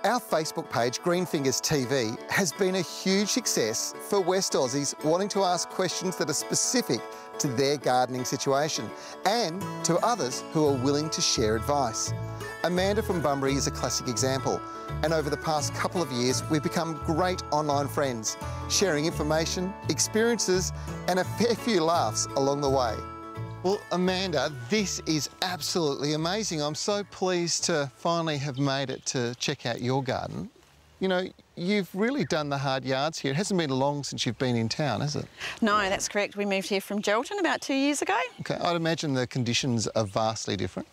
Our Facebook page, Greenfingers TV, has been a huge success for West Aussies wanting to ask questions that are specific to their gardening situation and to others who are willing to share advice. Amanda from Bunbury is a classic example, and over the past couple of years we've become great online friends, sharing information, experiences and a fair few laughs along the way. Well, Amanda, this is absolutely amazing. I'm so pleased to finally have made it to check out your garden. You know, you've really done the hard yards here. It hasn't been long since you've been in town, has it? No, that's correct. We moved here from Geraldton about 2 years ago. Okay, I'd imagine the conditions are vastly different.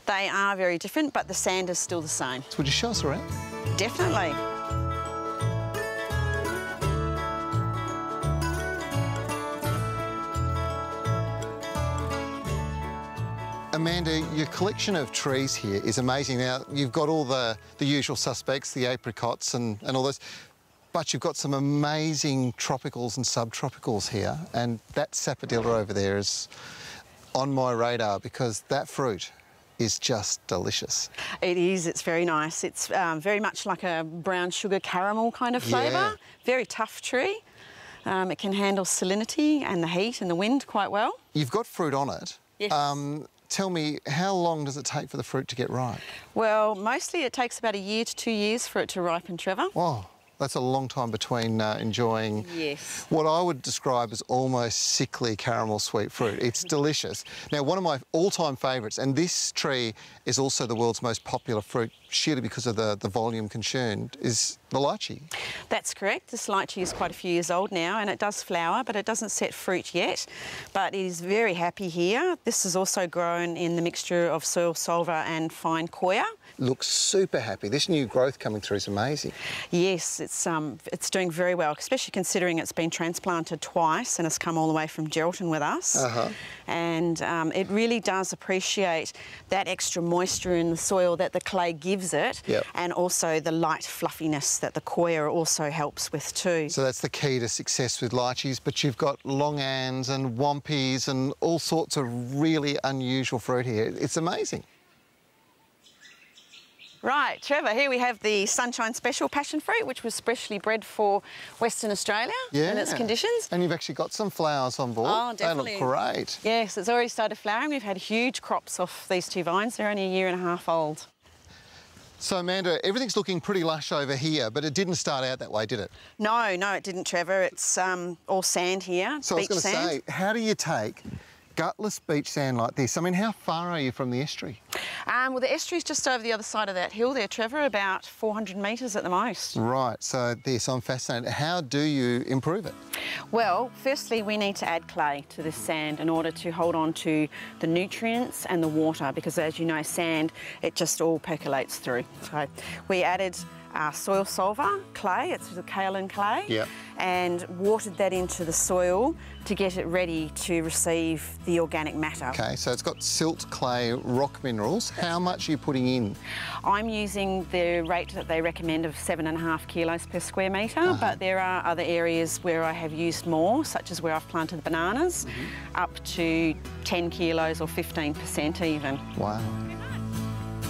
They are very different, but the sand is still the same. So would you show us around? Definitely. Amanda, your collection of trees here is amazing. Now, you've got all the usual suspects, the apricots and all those, but you've got some amazing tropicals and subtropicals here, and that sapodilla over there is on my radar because that fruit is just delicious. It is, it's very nice. It's very much like a brown sugar caramel kind of flavour. Yeah. Very tough tree. It can handle salinity and the heat and the wind quite well. You've got fruit on it. Yes. Tell me, how long does it take for the fruit to get ripe? Well, mostly it takes about 1 to 2 years for it to ripen, Trevor. Oh, that's a long time between enjoying what I would describe as almost sickly caramel sweet fruit. It's delicious. Now, one of my all-time favourites, and this tree is also the world's most popular fruit, sheerly because of the volume consumed, is the lychee. That's correct. This lychee is quite a few years old now and it does flower, but it doesn't set fruit yet. But it is very happy here. This is also grown in the mixture of soil solver and fine coir. Looks super happy. This new growth coming through is amazing. Yes, it's doing very well, especially considering it's been transplanted twice and has come all the way from Geraldton with us. And it really does appreciate that extra moisture in the soil that the clay gives it, and also the light fluffiness that the coir also helps with too. So that's the key to success with lychees, but you've got longans and wampies and all sorts of really unusual fruit here. It's amazing. Right, Trevor, here we have the Sunshine Special passion fruit, which was specially bred for Western Australia and its conditions. And you've actually got some flowers on board. Oh, definitely. They look great. Yes, it's already started flowering. We've had huge crops off these two vines. They're only 1.5 years old. So, Amanda, everything's looking pretty lush over here, but it didn't start out that way, did it? No, it didn't, Trevor. It's all sand here, so beach I was going to sand. say, how do you take gutless beach sand like this? I mean, how far are you from the estuary? Well, the estuary's just over the other side of that hill there, Trevor, about 400 metres at the most. Right, so I'm fascinated. How do you improve it? Well, firstly, we need to add clay to this sand in order to hold on to the nutrients and the water, because as you know, sand, it just all percolates through. So we added soil solver clay, it's the kaolin clay, and watered that into the soil to get it ready to receive the organic matter. Okay, so it's got silt, clay, rock minerals. How much are you putting in? I'm using the rate that they recommend of 7.5 kilos per square metre, but there are other areas where I have used more, such as where I've planted bananas, up to 10 kilos or 15% even. Wow.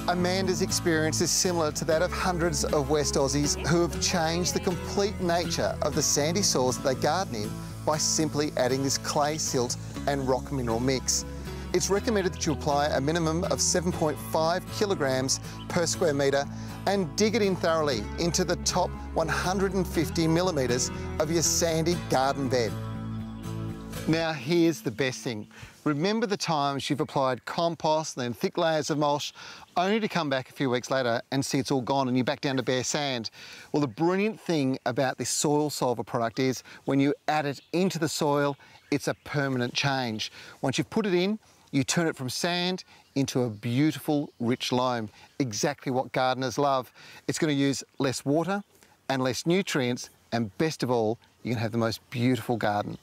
Amanda's experience is similar to that of hundreds of West Aussies who have changed the complete nature of the sandy soils that they garden in by simply adding this clay, silt and rock mineral mix. It's recommended that you apply a minimum of 7.5 kilograms per square metre and dig it in thoroughly into the top 150 millimetres of your sandy garden bed. Now, here's the best thing. Remember the times you've applied compost and then thick layers of mulch, only to come back a few weeks later and see it's all gone and you're back down to bare sand. Well, the brilliant thing about this soil solver product is when you add it into the soil, it's a permanent change. Once you've put it in, you turn it from sand into a beautiful, rich loam. Exactly what gardeners love. It's going to use less water and less nutrients, and best of all, you can have the most beautiful garden.